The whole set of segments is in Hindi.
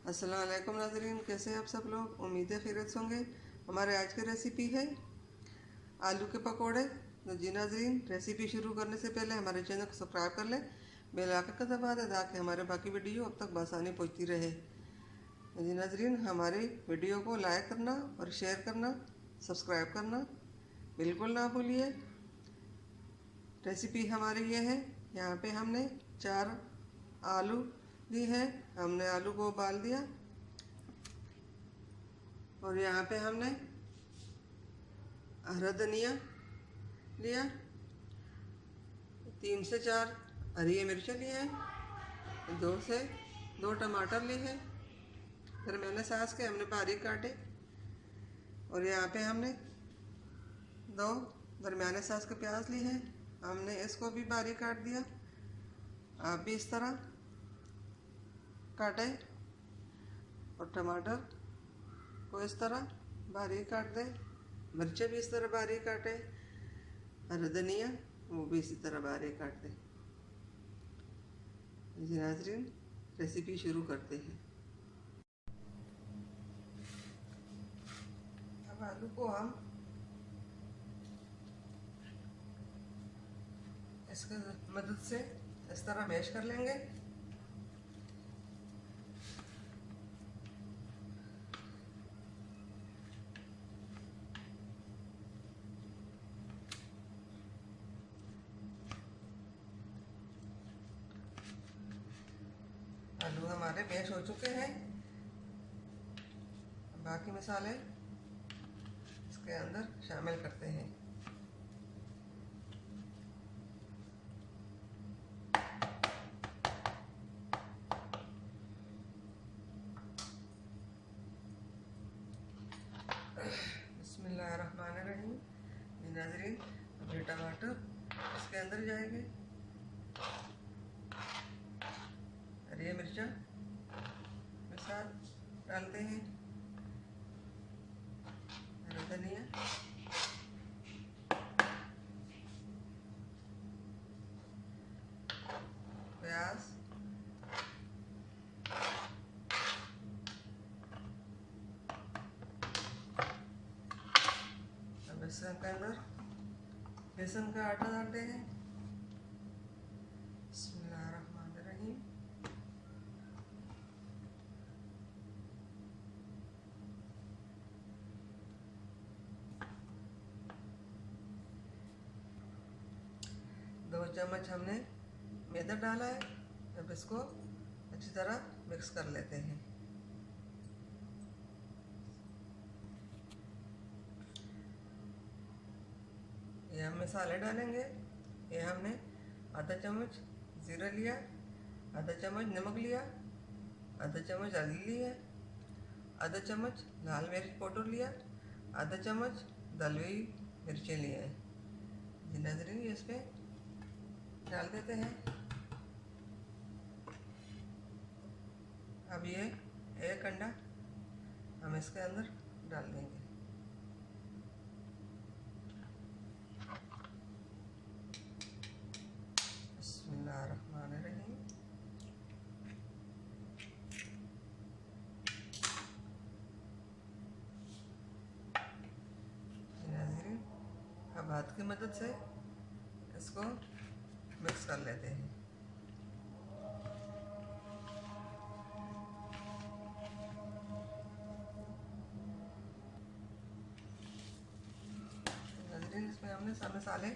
अस्सलाम वालेकुम नाज़रीन, कैसे हैं आप सब लोग। उम्मीद है खैरियत से होंगे। हमारे आज की रेसिपी है आलू के पकोड़े। तो जी नाज़रीन, रेसिपी शुरू करने से पहले हमारे चैनल को सब्सक्राइब कर लें, बेल आइकन का दबा दें ताकि हमारे बाकी वीडियो अब तक बआसानी पहुंचती रहे। तो जी नाज़रीन, हमारी वीडियो को लाइक करना और शेयर करना, सब्सक्राइब करना बिल्कुल ना भूलिए। रेसिपी हमारी ये है। यहाँ पे हमने 4 आलू ली है। हमने आलू को उबाल दिया और यहाँ पे हमने हरा धनिया लिया, 3 से 4 हरी मिर्च ली है, 2 से 2 टमाटर लिए हैं, फिर मैंने सास के हमने बारीक काटे। और यहाँ पे हमने 2 दरमियाने साइज के प्याज लिए हैं, हमने इसको भी बारीक काट दिया। आप भी इस तरह काटें और टमाटर को इस तरह बारीक काट दें, मिर्चें भी इस तरह बारीक काटें, हरा धनिया वो भी इसी तरह बारीक काट दें। जी नाज़रीन, रेसिपी शुरू करते हैं। अब आलू को हम इसके मदद से इस तरह मैश कर लेंगे। आलू हमारे मैश हो चुके हैं। बाकी मसाले इसके अंदर शामिल करते हैं। बिस्मिल्लाहिर्रहमानिर्रहीम। नाज़रीन, अब ये टमाटर इसके अंदर जाएंगे, हरी मिर्चा के साथ डालते हैं, हरा धनिया, प्याज, अब इसके अंदर बेसन का आटा डालते हैं। बिस्मिल्लाहिर्रहमानिर्रहीम। दो चम्मच हमने मैदा डाला है। अब इसको अच्छी तरह मिक्स कर लेते हैं। ये हम मसाले डालेंगे। ये हमने आधा चम्मच ज़ीरा लिया, आधा चम्मच नमक लिया, आधा चम्मच हल्दी ली है, आधा चम्मच लाल मिर्च पाउडर लिया, आधा चम्मच दली हुई मिर्चें लिए हैं। जी नाज़रीन, ये इसमें डाल देते हैं। अब ये 1 अंडा हम इसके अंदर डाल देंगे। बिस्मिल्लाहिर्रहमानिर्रहीम। नाज़रीन, अब हाथ की मदद से इसको मिक्स कर लेते हैं। नाज़रीन, इसमें हमने सब मसाले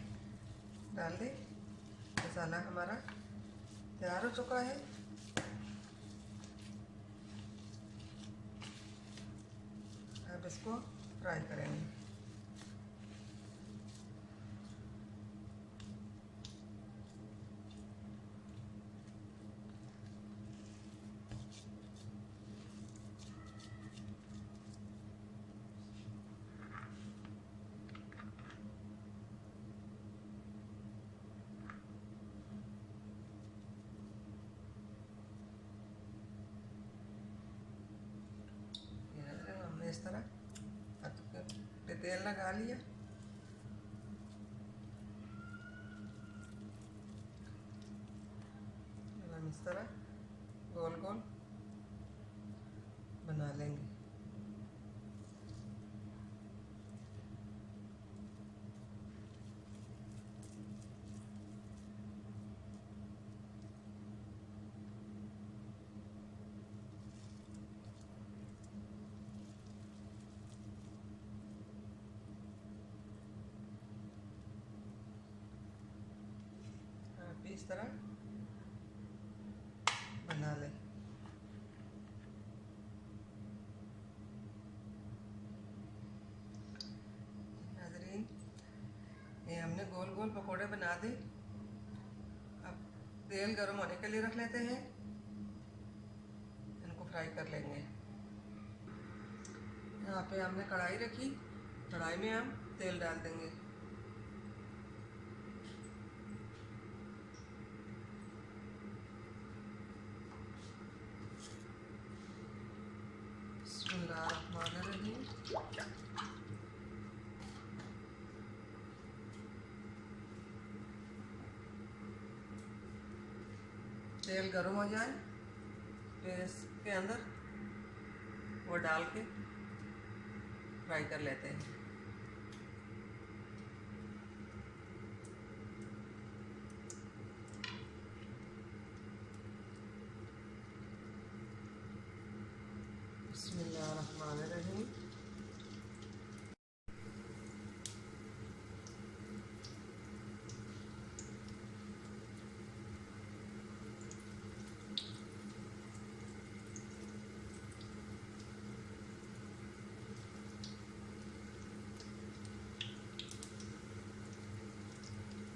डाल दिए। मसाला हमारा तैयार हो चुका है। अब इसको फ्राई करेंगे। हमने इस तरह पे तेल लगा लिया। हम इस तरह गोल गोल इस तरह बना लें। नाज़रीन, ये हमने गोल गोल पकोड़े बना दिए। अब तेल गर्म होने के लिए रख लेते हैं, इनको फ्राई कर लेंगे। यहाँ पे हमने कढ़ाई रखी, कढ़ाई में हम तेल डाल देंगे। बिस्मिल्लाहिर्रहमानिर्रहीम। तेल गर्म हो जाए फिर इसके अंदर वो डाल के फ्राई कर लेते हैं। बिस्मिल्लाहिर्रहमानिर्रहीम।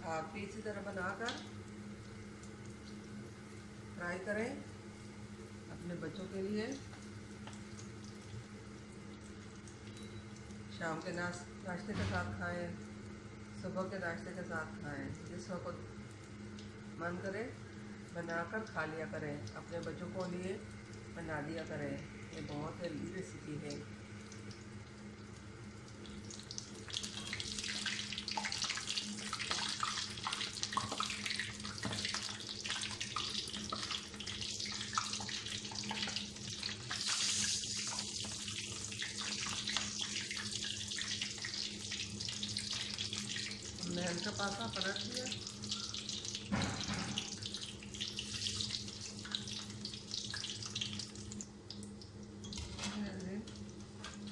आप भी इसी तरह बनाकर ट्राई करें अपने बच्चों के लिए। शाम के नाश्ते के साथ खाएं, सुबह के नाश्ते के साथ खाएं, जिस वक्त मन करे बनाकर खा लिया करें। अपने बच्चों को लिए बना दिया करें, ये बहुत हेल्दी रेसिपी है। हमने हल्का पासा पलट दिया।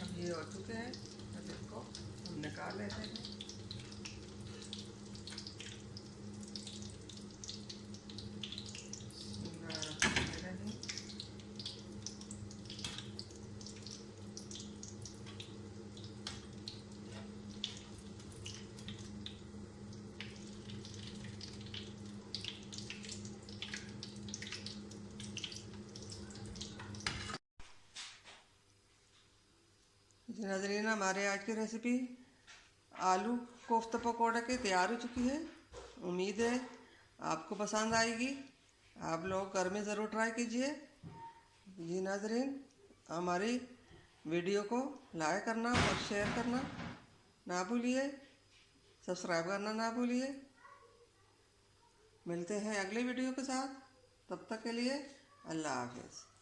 अब ये हो चुके हैं, अब इसको हम निकाल लेते हैं। नाज़रीन, हमारे आज की रेसिपी आलू कोफ्ता पकौड़े की तैयार हो चुकी है। उम्मीद है आपको पसंद आएगी। आप लोग घर में ज़रूर ट्राई कीजिए। जी नाज़रीन, हमारी वीडियो को लाइक करना और शेयर करना ना भूलिए, सब्सक्राइब करना ना भूलिए। मिलते हैं अगले वीडियो के साथ, तब तक के लिए अल्लाह हाफ़िज़।